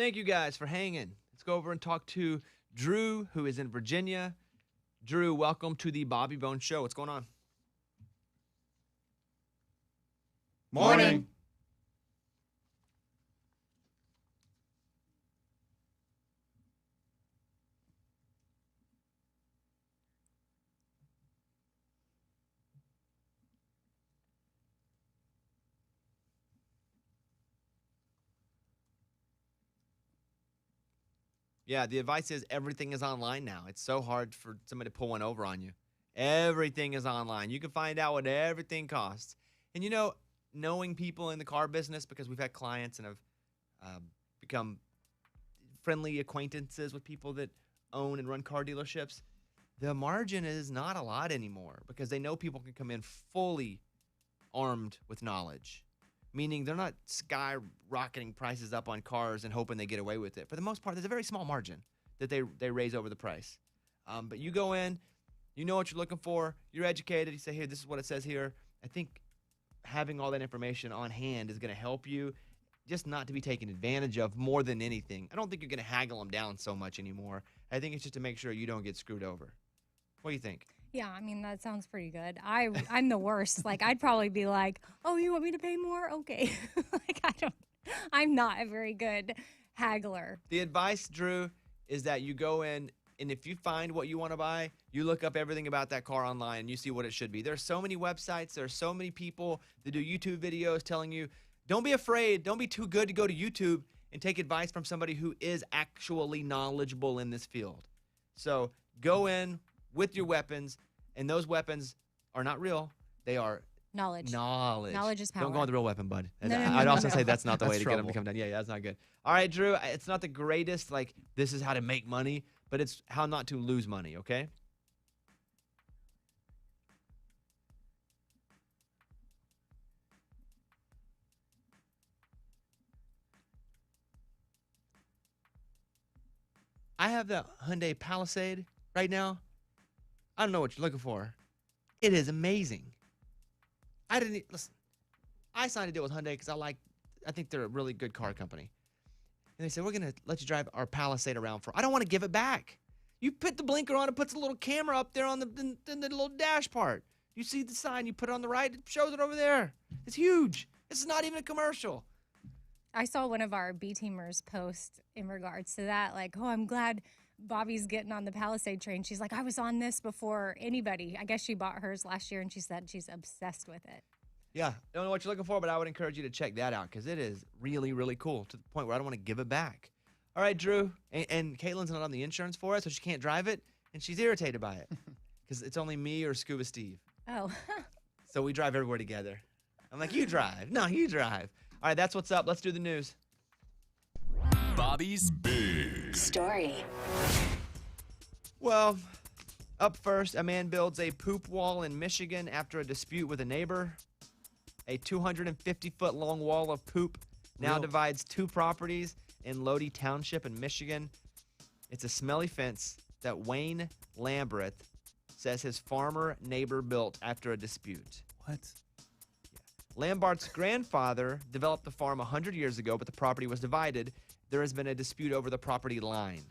Thank you guys for hanging. Let's go over and talk to Drew, who is in Virginia. Drew, welcome to the Bobby Bones Show. What's going on? Morning. Yeah, the advice is everything is online now. It's so hard for somebody to pull one over on you. Everything is online. You can find out what everything costs. And, knowing people in the car business, because we've had clients and have become friendly acquaintances with people that own and run car dealerships, the margin is not a lot anymore because they know people can come in fully armed with knowledge. Meaning they're not skyrocketing prices up on cars and hoping they get away with it. For the most part, there's a very small margin that they raise over the price. But you go in, you know what you're looking for, you're educated, you say, here, this is what it says here. I think having all that information on hand is going to help you just not to be taken advantage of more than anything. I don't think you're going to haggle them down so much anymore. I think it's just to make sure you don't get screwed over. What do you think? Yeah, I mean, that sounds pretty good. I'm the worst. Like, I'd probably be like, oh, you want me to pay more? Okay. I'm not a very good haggler. The advice, Drew, is that you go in, and if you find what you want to buy, you look up everything about that car online, and you see what it should be. There's so many websites. There's so many people that do YouTube videos telling you, don't be afraid. Don't be too good to go to YouTube and take advice from somebody who is actually knowledgeable in this field. So go in with your weapons, and those weapons are not real. They are knowledge. Knowledge is power. Don't go with the real weapon, bud. No, I'd also say that's not the way to trouble. get them to come down. Yeah, that's not good. All right, Drew, it's not the greatest, like, this is how to make money, but it's how not to lose money, okay? I have the Hyundai Palisade right now. I don't know what you're looking for. It is amazing. Listen, I signed a deal with Hyundai because I think they're a really good car company. And they said, we're going to let you drive our Palisade around I don't want to give it back. You put the blinker on, it puts a little camera up there on the little dash part. You see the sign, you put it on the right, it shows it over there. It's huge. This is not even a commercial. I saw one of our B-teamers post in regards to that, like, oh, I'm glad Bobby's getting on the Palisade train. She's like, I was on this before anybody. I guess she bought hers last year, and she said she's obsessed with it. Yeah, don't know what you're looking for, but I would encourage you to check that out because it is really, really cool to the point where I don't want to give it back. All right, Drew, and Caitlin's not on the insurance for it, so she can't drive it, and she's irritated by it because it's only me or Scuba Steve. Oh. So we drive everywhere together. I'm like, you drive. No, you drive. All right, that's what's up. Let's do the news. Bobby's Big Story. Well, up first, a man builds a poop wall in Michigan after a dispute with a neighbor. A 250-foot long wall of poop now divides two properties in Lodi Township in Michigan. It's a smelly fence that Wayne Lambreth says his farmer neighbor built after a dispute. What? Lambart's grandfather developed the farm 100 years ago, but the property was divided. There has been a dispute over the property line.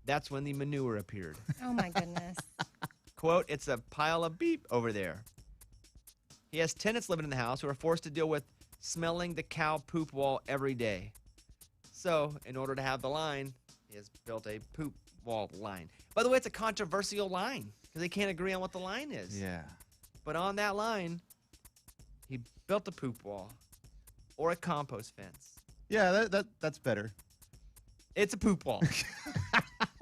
That's when the manure appeared. Oh, my goodness. Quote, it's a pile of beep over there. He has tenants living in the house who are forced to deal with smelling the cow poop wall every day. So, in order to have the line, he has built a poop wall line. By the way, it's a controversial line because they can't agree on what the line is. Yeah. But on that line, he built a poop wall or a compost fence. Yeah, that's better. It's a poop wall.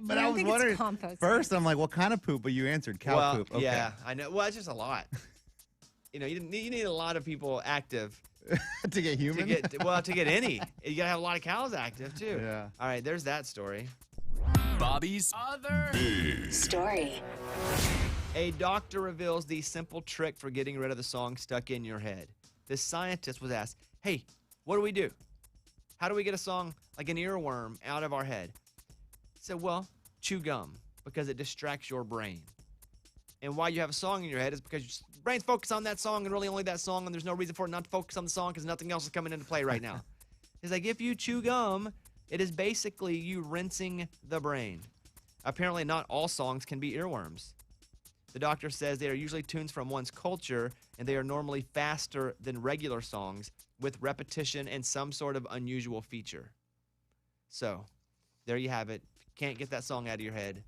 But Yeah, I was think wondering it's compost. first. I'm like, what kind of poop? But you answered cow poop. Okay. Yeah, I know. Well, it's just a lot. You need a lot of people active To get human. to get any. You gotta have a lot of cows active too. Yeah. All right, there's that story. Bobby's Other Big Story. A doctor reveals the simple trick for getting rid of the song stuck in your head. This scientist was asked, hey, what do we do? How do we get a song like an earworm out of our head? He said, well, chew gum because it distracts your brain. And why you have a song in your head is because your brain's focused on that song and really only that song, and there's no reason for it not to focus on the song because nothing else is coming into play right now. He's like, if you chew gum, It is basically you rinsing the brain. Apparently, not all songs can be earworms. The doctor says they are usually tunes from one's culture, and they are normally faster than regular songs with repetition and some sort of unusual feature. So, there you have it. Can't get that song out of your head.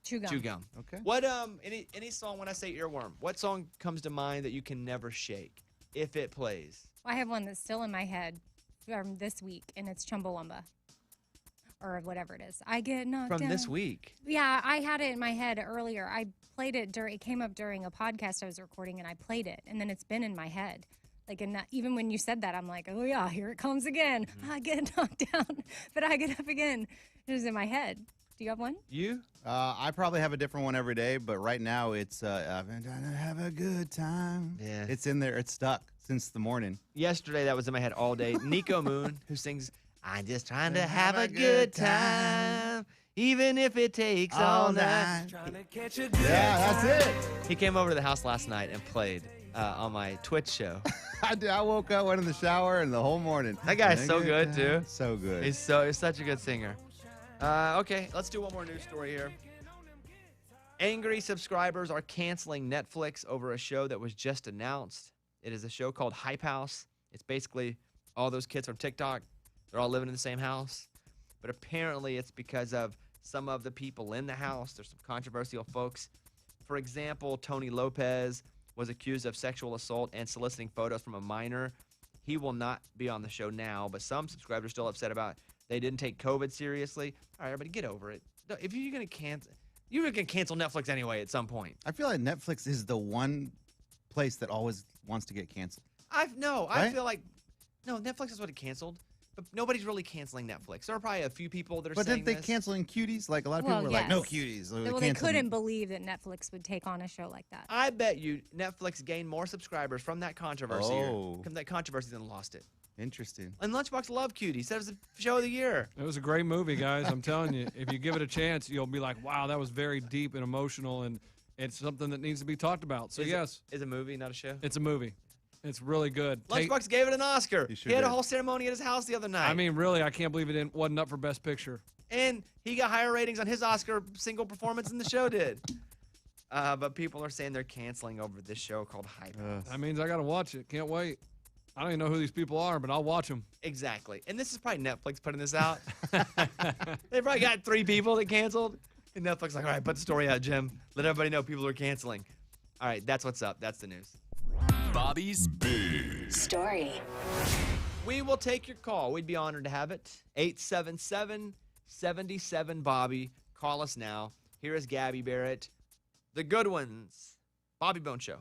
Chew gum. Chew gum. Okay. What any song when I say earworm, what song comes to mind that you can never shake if it plays? I have one that's still in my head from this week, and it's Chumbawamba. Or whatever it is. I get knocked down. From this week. Yeah, I had it in my head earlier. I played it it came up during a podcast I was recording, and I played it, and then it's been in my head. Like, and even when you said that, I'm like, oh yeah, here it comes again. I get knocked down, but I get up again. It was in my head. Do you have one? You? I probably have a different one every day, but right now it's I've been trying to have a good time. Yeah. It's in there. It's stuck since the morning. Yesterday, that was in my head all day. Nico Moon, who sings, I'm just trying to have a good time, even if it takes all night. Yeah, that's it. He came over to the house last night and played on my Twitch show. I woke up, went in the shower, and the whole morning. That guy's so good, too. So good. He's such a good singer. Okay, let's do one more news story here. Angry subscribers are canceling Netflix over a show that was just announced. It is a show called Hype House. It's basically all those kids from TikTok. They're all living in the same house. But apparently it's because of some of the people in the house. There's some controversial folks. For example, Tony Lopez was accused of sexual assault and soliciting photos from a minor. He will not be on the show now, but some subscribers are still upset about they didn't take COVID seriously. All right, everybody, get over it. If you're going to cancel, you're going to cancel Netflix anyway at some point. I feel like Netflix is the one place that always wants to get canceled. I Right? feel like, no, Netflix is what it canceled. But nobody's really canceling Netflix. There are probably a few people that are But saying didn't they this. canceling cuties? Like a lot of Well, people were like, no yes. cuties. Well, they couldn't believe that Netflix would take on a show like that. I bet you Netflix gained more subscribers from that controversy. From that controversy than lost it. Interesting. And Lunchbox loved Cuties. That was the show of the year. It was a great movie, guys. I'm telling you, if you give it a chance, you'll be like, wow, that was very deep and emotional, and it's something that needs to be talked about. So, yes. It's a movie, not a show? It's a movie. It's really good. Lunchbox gave it an Oscar. Sure He had a did. whole ceremony at his house the other night. I mean, really, I can't believe it wasn't up for Best Picture. And he got higher ratings on his Oscar single performance than the show did. But people are saying they're canceling over this show called Hype House. That means I got to watch it. Can't wait. I don't even know who these people are, but I'll watch them. Exactly. And this is probably Netflix putting this out. They probably got 3 people that canceled. And Netflix like, all right, put the story out, Jim. Let everybody know people are canceling. All right, that's what's up. That's the news. Bobby's Big Story. We will take your call. We'd be honored to have it. 877-77-BOBBY. Call us now. Here is Gabby Barrett. The good ones. Bobby Bone Show.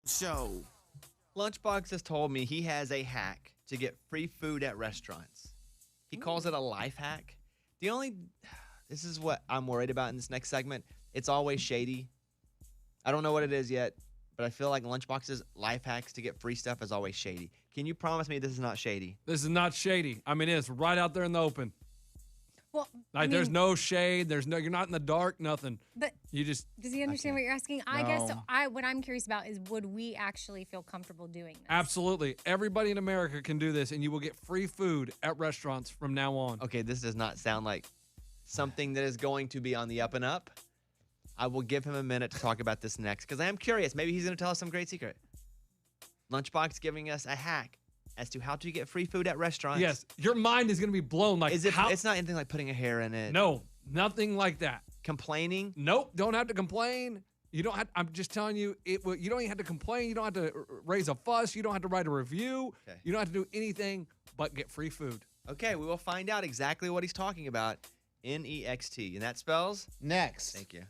Show. Lunchbox has told me he has a hack to get free food at restaurants. He calls it a life hack. This is what I'm worried about in this next segment. It's always shady. I don't know what it is yet, but I feel like Lunchbox's life hacks to get free stuff is always shady. Can you promise me this is not shady? This is not shady. I mean, it's right out there in the open. Well, Like, there's no shade. You're not in the dark, nothing. But You just, does he understand what you're asking? I No. guess what I'm curious about is, would we actually feel comfortable doing this? absolutely. Everybody in America can do this, and you will get free food at restaurants from now on. Okay, this does not sound like something that is going to be on the up and up. I will give him a minute to talk about this next because I am curious. Maybe he's going to tell us some great secret. Lunchbox giving us a hack as to how to get free food at restaurants. Yes, your mind is going to be blown. Like, It's not anything like putting a hair in it. No, nothing like that. Complaining. Nope, don't have to complain. You don't have. I'm just telling you, you don't even have to complain. You don't have to raise a fuss. You don't have to write a review. Okay. You don't have to do anything but get free food. Okay, we will find out exactly what he's talking about. NEXT. And that spells? Next. Thank you.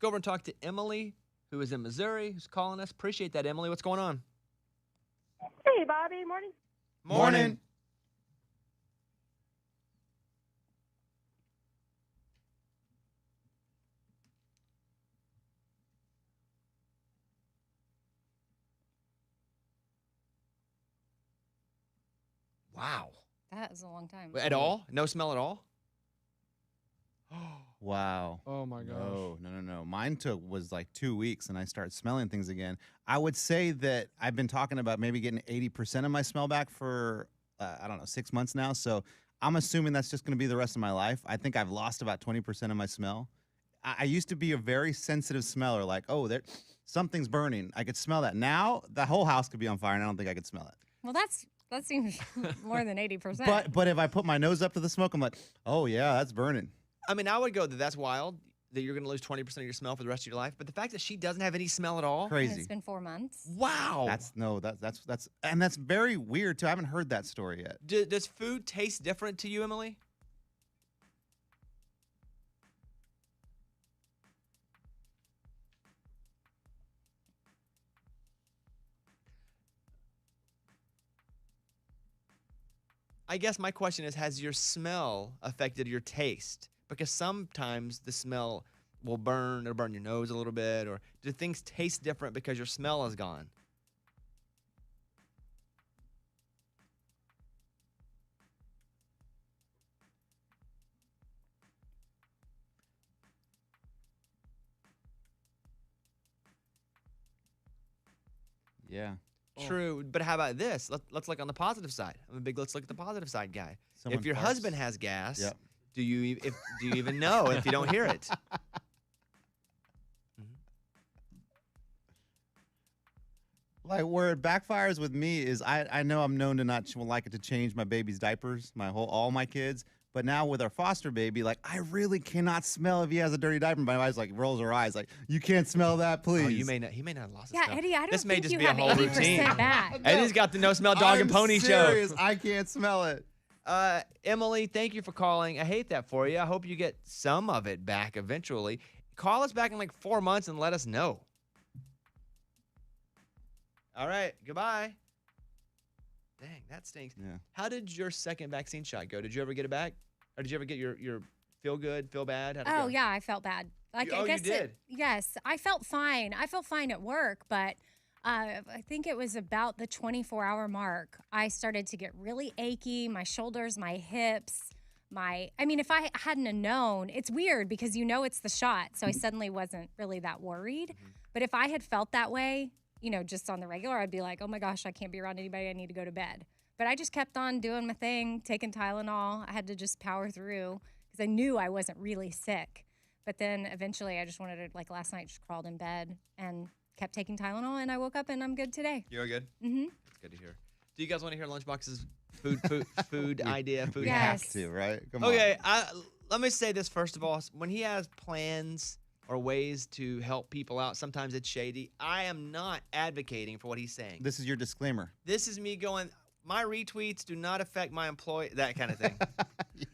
go over and talk to Emily, who is in Missouri, who's calling us. Appreciate that, Emily. What's going on? Hey, Bobby. Morning. Morning. Wow. That is a long time. At all? No smell at all? Wow. Oh my gosh. No. Mine was like 2 weeks, and I started smelling things again. I would say that I've been talking about maybe getting 80% of my smell back for, 6 months now. So I'm assuming that's just going to be the rest of my life. I think I've lost about 20% of my smell. I used to be a very sensitive smeller, like, something's burning. I could smell that. Now, the whole house could be on fire, and I don't think I could smell it. Well, that seems more than 80%. But if I put my nose up to the smoke, I'm like, oh, yeah, that's burning. I mean, I would go that's wild that you're going to lose 20% of your smell for the rest of your life. But the fact that she doesn't have any smell at all. And Crazy. it's been 4 months. Wow. That's very weird too. I haven't heard that story yet. Does food taste different to you, Emily? I guess my question is, has your smell affected your taste? Because sometimes the smell will burn your nose a little bit, or do things taste different because your smell is gone? Yeah. True, but how about this? Let's look on the positive side. I'm a big let's look at the positive side guy. Someone if your farts. husband has gas, Yep. do you even know if you don't hear it? Like where it backfires with me is I know I'm known to not like it to change my baby's diapers, all my kids. But now with our foster baby, like I really cannot smell if he has a dirty diaper. My wife's like rolls her eyes, like you can't smell that, please. Oh, he may not have lost his Yeah, smell. Eddie, I don't this may think just you be a have whole 80% routine. back. Eddie's got the no smell dog and pony serious. show. I can't smell it. Emily, thank you for calling. I hate that for you. I hope you get some of it back eventually. Call us back in like 4 months and let us know. All right, goodbye. Dang, that stinks. Yeah. How did your second vaccine shot go? Did you ever get it back? Or did you ever get your feel good, feel bad? How'd it go? Yeah, I felt bad. Like You- I you guess did? yes, I felt fine. I felt fine at work, but I think it was about the 24-hour mark. I started to get really achy, my shoulders, my hips, if I hadn't have known, it's weird because you know it's the shot, so I suddenly wasn't really that worried. Mm-hmm. But if I had felt that way, just on the regular, I'd be like, oh my gosh, I can't be around anybody. I need to go to bed. But I just kept on doing my thing, taking Tylenol. I had to just power through because I knew I wasn't really sick. But then eventually I just wanted to, like last night, just crawled in bed and kept taking Tylenol, and I woke up and I'm good today. You're good? Mm-hmm. That's good to hear. Do you guys want to hear Lunchbox's food idea, food We hack? Yes. have to, right? Come on. Okay, let me say this first of all. When he has plans or ways to help people out, sometimes it's shady. I am not advocating for what he's saying. This is your disclaimer. This is me going, my retweets do not affect my employee, that kind of thing. Yeah.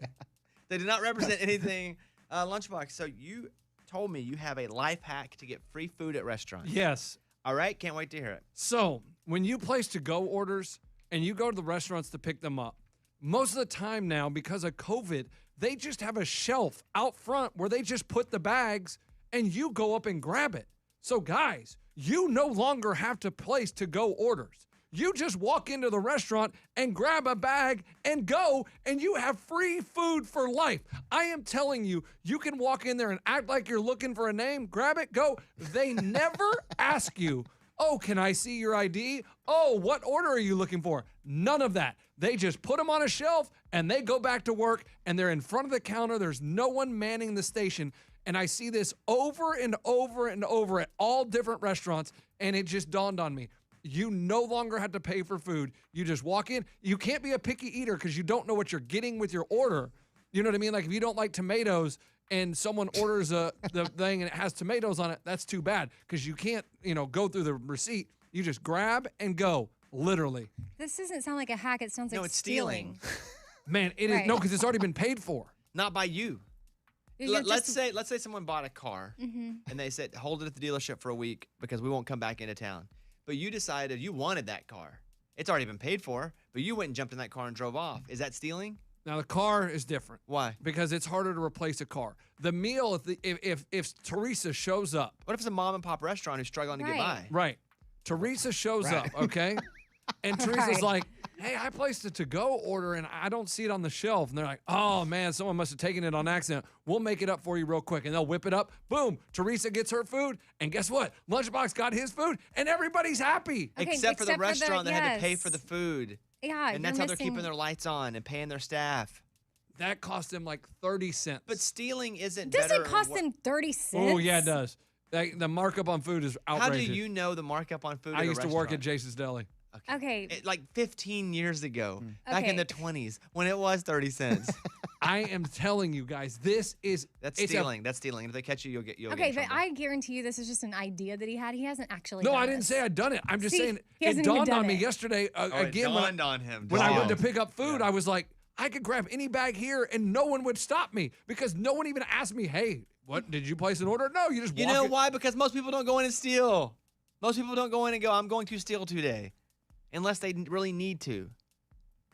They do not represent anything. Lunchbox, so you told me you have a life hack to get free food at restaurants. Yes. All right, can't wait to hear it. So when you place to-go orders and you go to the restaurants to pick them up, most of the time now, because of COVID, they just have a shelf out front where they just put the bags and you go up and grab it. So guys, you no longer have to place to-go orders. You just walk into the restaurant and grab a bag and go, and you have free food for life. I am telling you, you can walk in there and act like you're looking for a name, grab it, go. They never ask you, oh, can I see your ID? Oh, what order are you looking for? None of that. They just put them on a shelf and they go back to work and they're in front of the counter. There's no one manning the station. And I see this over and over and over at all different restaurants, and it just dawned on me. You no longer have to pay for food. You just walk in. You can't be a picky eater because you don't know what you're getting with your order. You know what I mean? Like if you don't like tomatoes and someone orders the thing and it has tomatoes on it, that's too bad because you can't, go through the receipt. You just grab and go, literally. This doesn't sound like a hack. It sounds like No, it's stealing. stealing. Man, it is Right. no, because it's already been paid for. Not by you. let's say someone bought a car and they said hold it at the dealership for a week because we won't come back into town. But you decided you wanted that car. It's already been paid for, but you went and jumped in that car and drove off. Is that stealing? Now the car is different. Why? Because it's harder to replace a car. The meal, if Teresa shows up, What if it's a mom and pop restaurant who's struggling to get by? right? Teresa shows up, okay, and Teresa's like, "Hey, I placed a to-go order and I don't see it on the shelf." And they're like, "Oh man, someone must have taken it on accident. We'll make it up for you real quick." And they'll whip it up. Boom! Teresa gets her food, and guess what? Lunchbox got his food, and everybody's happy. Okay, Except for the except for the- restaurant that had to pay yes. for the food. Yeah, And that's how they're keeping their lights on and paying their staff. That cost them like 30 cents. But stealing isn't Does better. it cost them 30 cents? Oh yeah, it does. The markup on food is outrageous. How do you know the markup on food I at a used to work at restaurant? Jason's Deli. Okay. Like 15 years ago, back in Okay. the 20s, when it was 30 cents. I am telling you guys, this is That's it's a- stealing. That's stealing. If they catch you, you'll get Okay, in but trouble. I guarantee you this is just an idea that he had. He hasn't actually No, done I didn't this. say I'd done it. I'm just See, saying he it hasn't even dawned done on me it. yesterday it again when dawned on him. I went to Dawned. pick up food. Yeah. I was like, I could grab any bag here and no one would stop me because no one even asked me, "Hey, what did you place an order?" No, you just You walk know in. why? Because most people don't go in and steal. Most people don't go in and go, I'm going to steal today. Unless they really need to.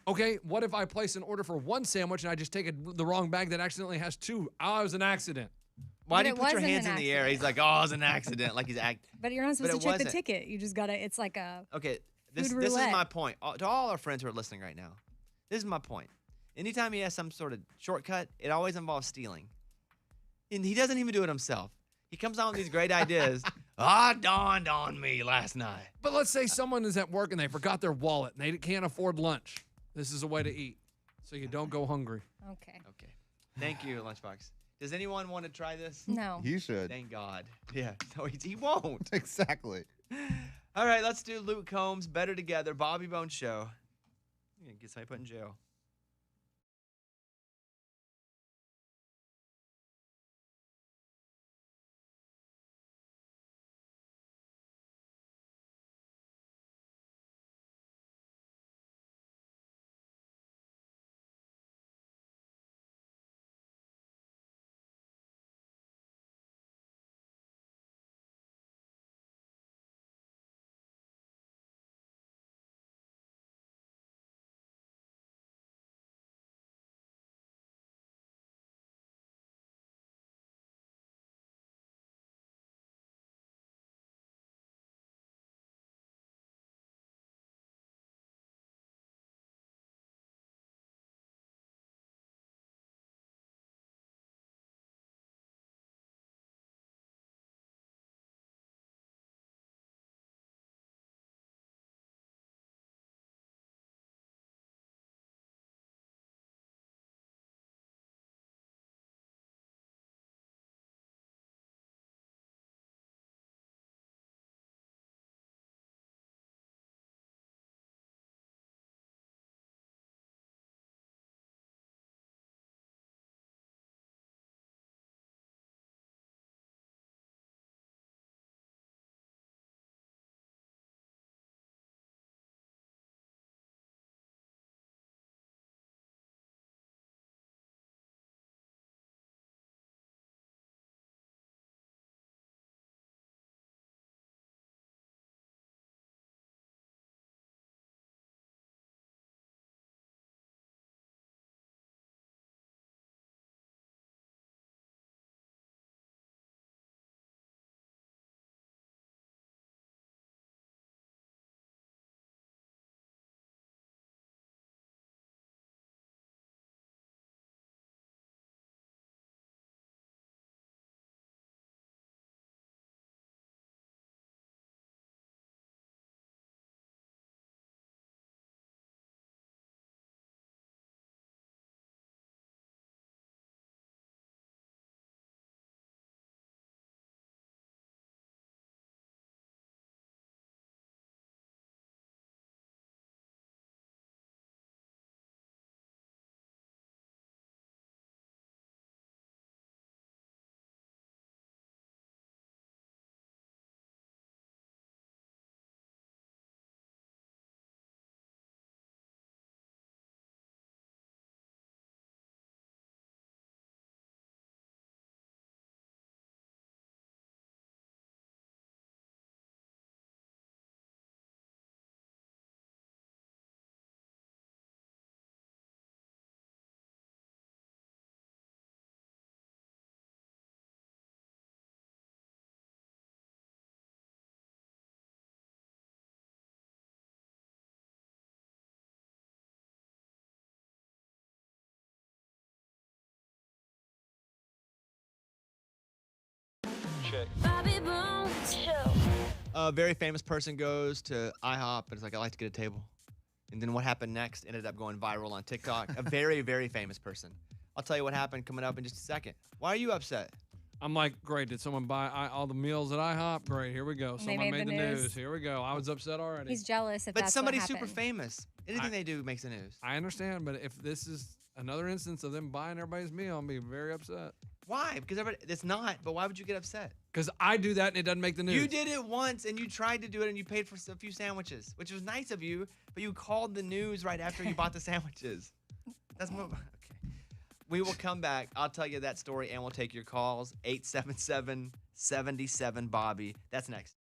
Okay, what if I place an order for one sandwich and I just take the wrong bag that accidentally has two? Oh, it was an accident. Why But do you it put your wasn't hands an in the air? He's like, oh, it was an accident. Like he's But you're not But supposed to it check the wasn't. ticket. You just gotta. It's like a. Okay, this Food is roulette. my point. To all our friends who are listening right now, this is my point. Anytime he has some sort of shortcut, it always involves stealing. And he doesn't even do it himself. He comes out with these great ideas. Dawned on me last night. But let's say someone is at work and they forgot their wallet and they can't afford lunch. This is a way to eat, so you don't go hungry. Okay. Okay. Thank you, Lunchbox. Does anyone want to try this? No. You should. Thank God. Yeah. No, he won't. Exactly. All right, let's do Luke Combs, Better Together, Bobby Bones Show. You're going to get somebody put in jail. check. Bobby Bones Show. A very famous person goes to IHOP and it's like, I'd like to get a table. And then what happened next ended up going viral on TikTok. A very, very famous person. I'll tell you what happened coming up in just a second. Why are you upset? I'm like, great. Did someone buy all the meals at IHOP? Great. Here we go. They Someone made made the the news. news. Here we go. I was upset already. He's jealous if But that's somebody's what super happened. famous. Anything they do makes the news. I understand, but if this is another instance of them buying everybody's meal, I'm be very upset. Why? Because it's not, but why would you get upset? Because I do that and it doesn't make the news. You did it once and you tried to do it and you paid for a few sandwiches, which was nice of you, but you called the news right after you bought the sandwiches. That's okay. We will come back. I'll tell you that story and we'll take your calls. 877-77-BOBBY. That's next.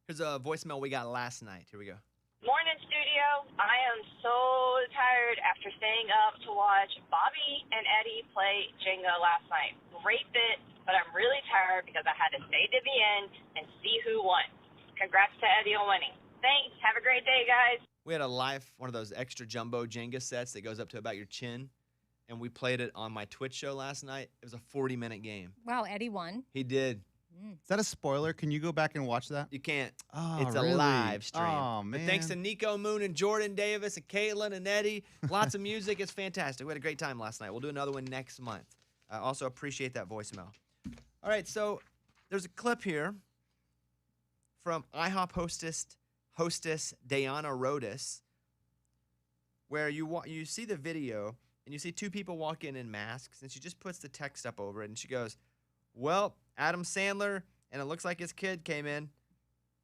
Here's a voicemail we got last night. Here we go. Morning, studio. I am so tired after staying up to watch Bobby and Eddie play Jenga last night. Great bit, but I'm really tired because I had to stay to the end and see who won. Congrats to Eddie on winning. Thanks. Have a great day, guys. We had one of those extra jumbo Jenga sets that goes up to about your chin, and we played it on my Twitch show last night. It was a 40-minute game. Wow, Eddie won. He did. Is that a spoiler? Can you go back and watch that? You can't. Oh, It's a really? live stream. Oh, But man. thanks to Nico Moon and Jordan Davis and Caitlin and Eddie. Lots of music. It's fantastic. We had a great time last night. We'll do another one next month. I also appreciate that voicemail. All right, so there's a clip here from IHOP hostess Diana Rodis where you see the video and you see two people walk in masks, and she just puts the text up over it, and she goes, well, Adam Sandler, and it looks like his kid came in,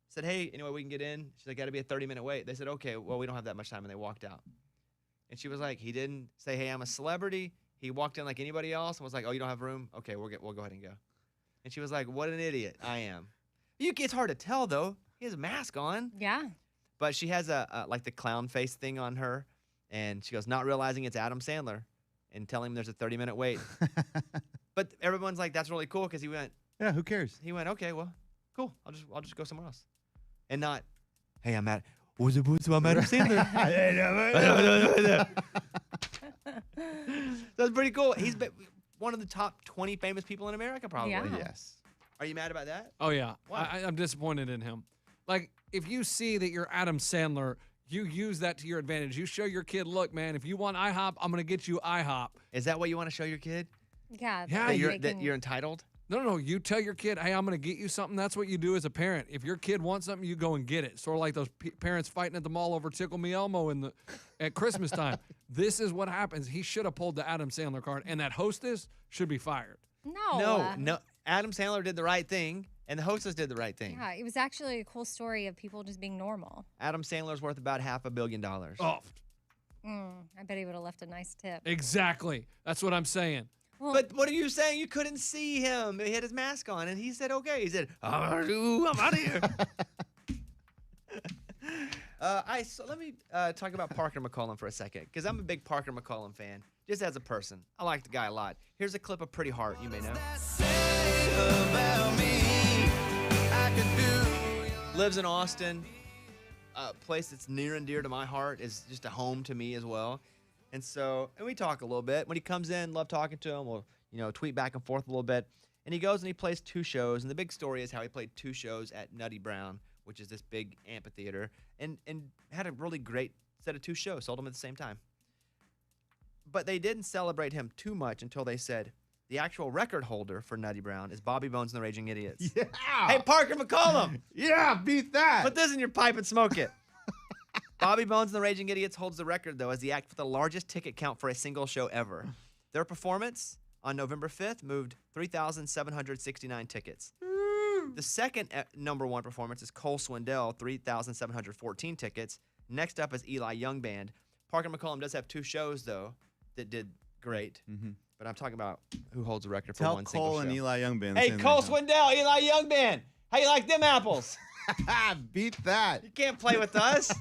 said, hey, anyway, we can get in. She's like, got to be a 30-minute wait. They said, okay, well, we don't have that much time, and they walked out. And she was like, he didn't say, hey, I'm a celebrity. He walked in like anybody else and was like, oh, you don't have room? Okay, we'll go ahead and go. And she was like, what an idiot I am. It's hard to tell, though. He has a mask on. Yeah. But she has like the clown face thing on her, and she goes, not realizing it's Adam Sandler and telling him there's a 30-minute wait. But everyone's like, that's really cool because he went, Yeah, who cares? okay, well, cool. I'll just go somewhere else. And not, hey, I'm Adam Sandler. That's pretty cool. He's one of the top 20 famous people in America, probably. Yeah. Yes. Are you mad about that? Oh, yeah. Why? I'm disappointed in him. Like, if you see that you're Adam Sandler, you use that to your advantage. You show your kid, look, man, if you want IHOP, I'm going to get you IHOP. Is that what you want to show your kid? Yeah. Yeah, That you're entitled? No. You tell your kid, hey, I'm going to get you something. That's what you do as a parent. If your kid wants something, you go and get it. Sort of like those parents fighting at the mall over Tickle Me Elmo at Christmas time. This is what happens. He should have pulled the Adam Sandler card, and that hostess should be fired. No. Adam Sandler did the right thing, and the hostess did the right thing. Yeah, it was actually a cool story of people just being normal. Adam Sandler's worth about $500 million. Oh, I bet he would have left a nice tip. exactly. That's what I'm saying. Well, But what are you saying? You couldn't see him. He had his mask on, and he said, okay. He said, I'm out of here. Let me talk about Parker McCollum for a second, because I'm a big Parker McCollum fan, just as a person. I like the guy a lot. Here's a clip of Pretty Heart, you may know. Lives in Austin. A place that's near and dear to my heart, is just a home to me as well. And we talk a little bit. When he comes in, love talking to him. We'll, tweet back and forth a little bit. And he goes and he plays 2 shows. And the big story is how he played 2 shows at Nutty Brown, which is this big amphitheater, and had a really great set of 2 shows, sold them at the same time. But they didn't celebrate him too much until they said the actual record holder for Nutty Brown is Bobby Bones and the Raging Idiots. Yeah. Hey, Parker McCollum! Yeah, beat that. Put this in your pipe and smoke it. Bobby Bones and the Raging Idiots holds the record, though, as the act with the largest ticket count for a single show ever. Their performance on November 5th moved 3,769 tickets. The second number 1 performance is Cole Swindell, 3,714 tickets. Next up is Eli Young Band. Parker McCollum does have 2 shows, though, that did great. Mm-hmm. But I'm talking about who holds the record for Tell one single Cole show. and Eli Young Band. Hey, Cole Swindell, Eli Young Band. How you like them apples? Beat that. You can't play with us.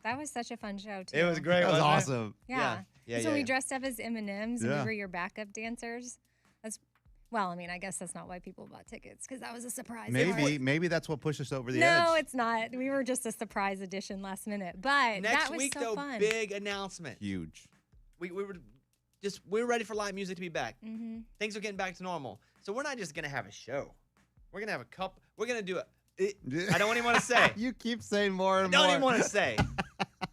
that was such a fun show, too. It was great. That was wasn't it? awesome. Yeah. Yeah, So we dressed up as M&Ms and Yeah. we were your backup dancers. I guess that's not why people bought tickets, because that was a surprise. Maybe that's what pushed us over the No, edge. it's not. We were just a surprise edition last minute. But Next that was week, so though, fun. big announcement. Huge. We were ready for live music to be back. Mm-hmm. Things are getting back to normal. So we're not just gonna have a show. We're gonna have a couple. We're gonna do it. I don't even want to say. You keep saying more and I don't more. even want to say.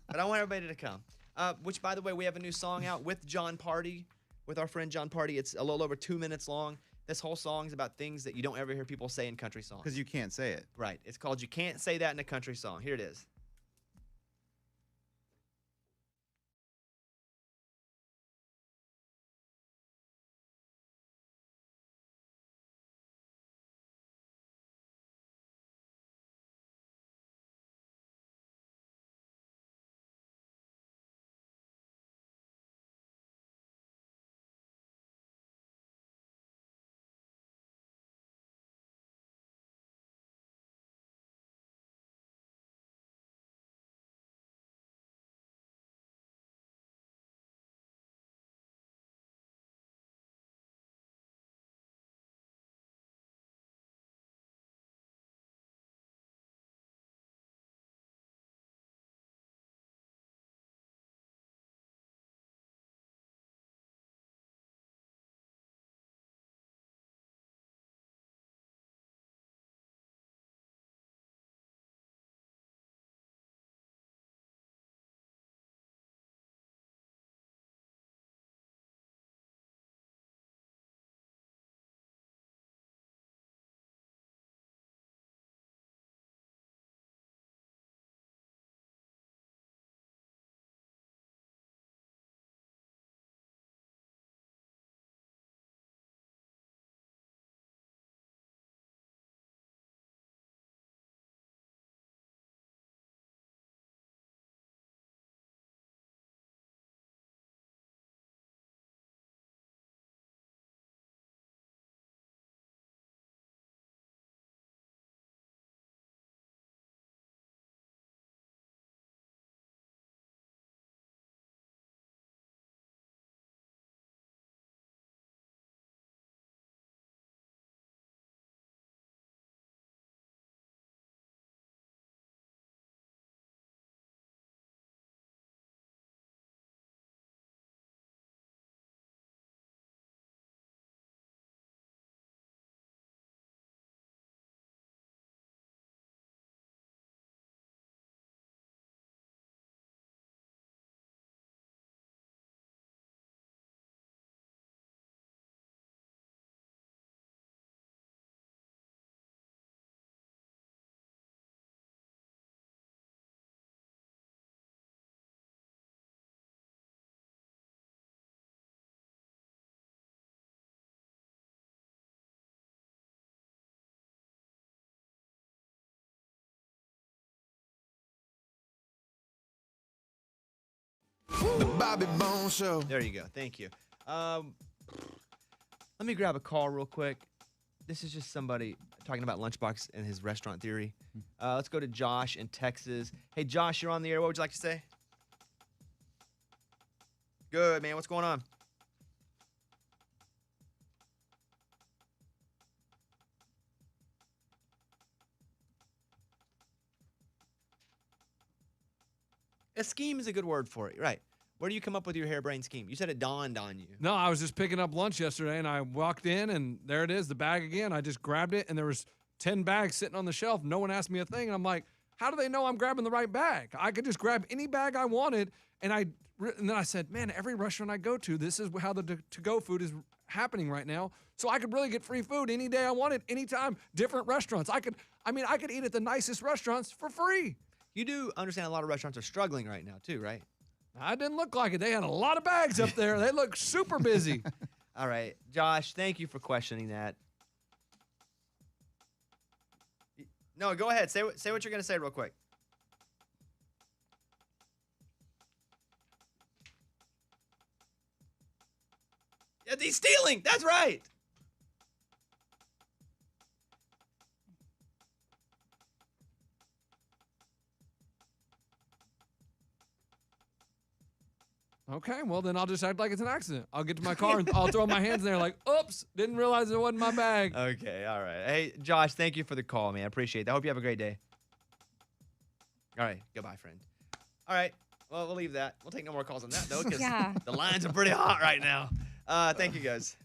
But I want everybody to come. Which, by the way, we have a new song out with John Party, with our friend John Party. It's a little over 2 minutes long. This whole song is about things that you don't ever hear people say in country songs. Because you can't say it. Right. It's called You Can't Say That in a Country Song. Here it is. The Bobby Bones Show. There you go. Thank you. Let me grab a call real quick. This is just somebody talking about Lunchbox and his restaurant theory. Let's go to Josh in Texas. Hey, Josh, you're on the air. What would you like to say? Good, man. What's going on? A scheme is a good word for it, right? Where do you come up with your harebrained scheme? You said it dawned on you. No, I was just picking up lunch yesterday, and I walked in, and there it is, the bag again. I just grabbed it, and there was 10 bags sitting on the shelf. No one asked me a thing, and I'm like, how do they know I'm grabbing the right bag? I could just grab any bag I wanted, and then I said, man, every restaurant I go to, this is how the to-go food is happening right now. So I could really get free food any day I wanted, anytime, different restaurants. I could eat at the nicest restaurants for free. You do understand a lot of restaurants are struggling right now, too, right? I didn't look like it. They had a lot of bags up there. They look super busy. All right. Josh, thank you for questioning that. No, go ahead. Say what you're going to say real quick. Yeah, he's stealing. That's right. Okay, well, then I'll just act like it's an accident. I'll get to my car and I'll throw my hands in there like, oops, didn't realize it wasn't my bag. Okay, all right. Hey, Josh, thank you for the call, man. I appreciate that. I hope you have a great day. All right, goodbye, friend. All right, well, we'll leave that. We'll take no more calls on that, though, because Yeah. the lines are pretty hot right now. Thank you, guys.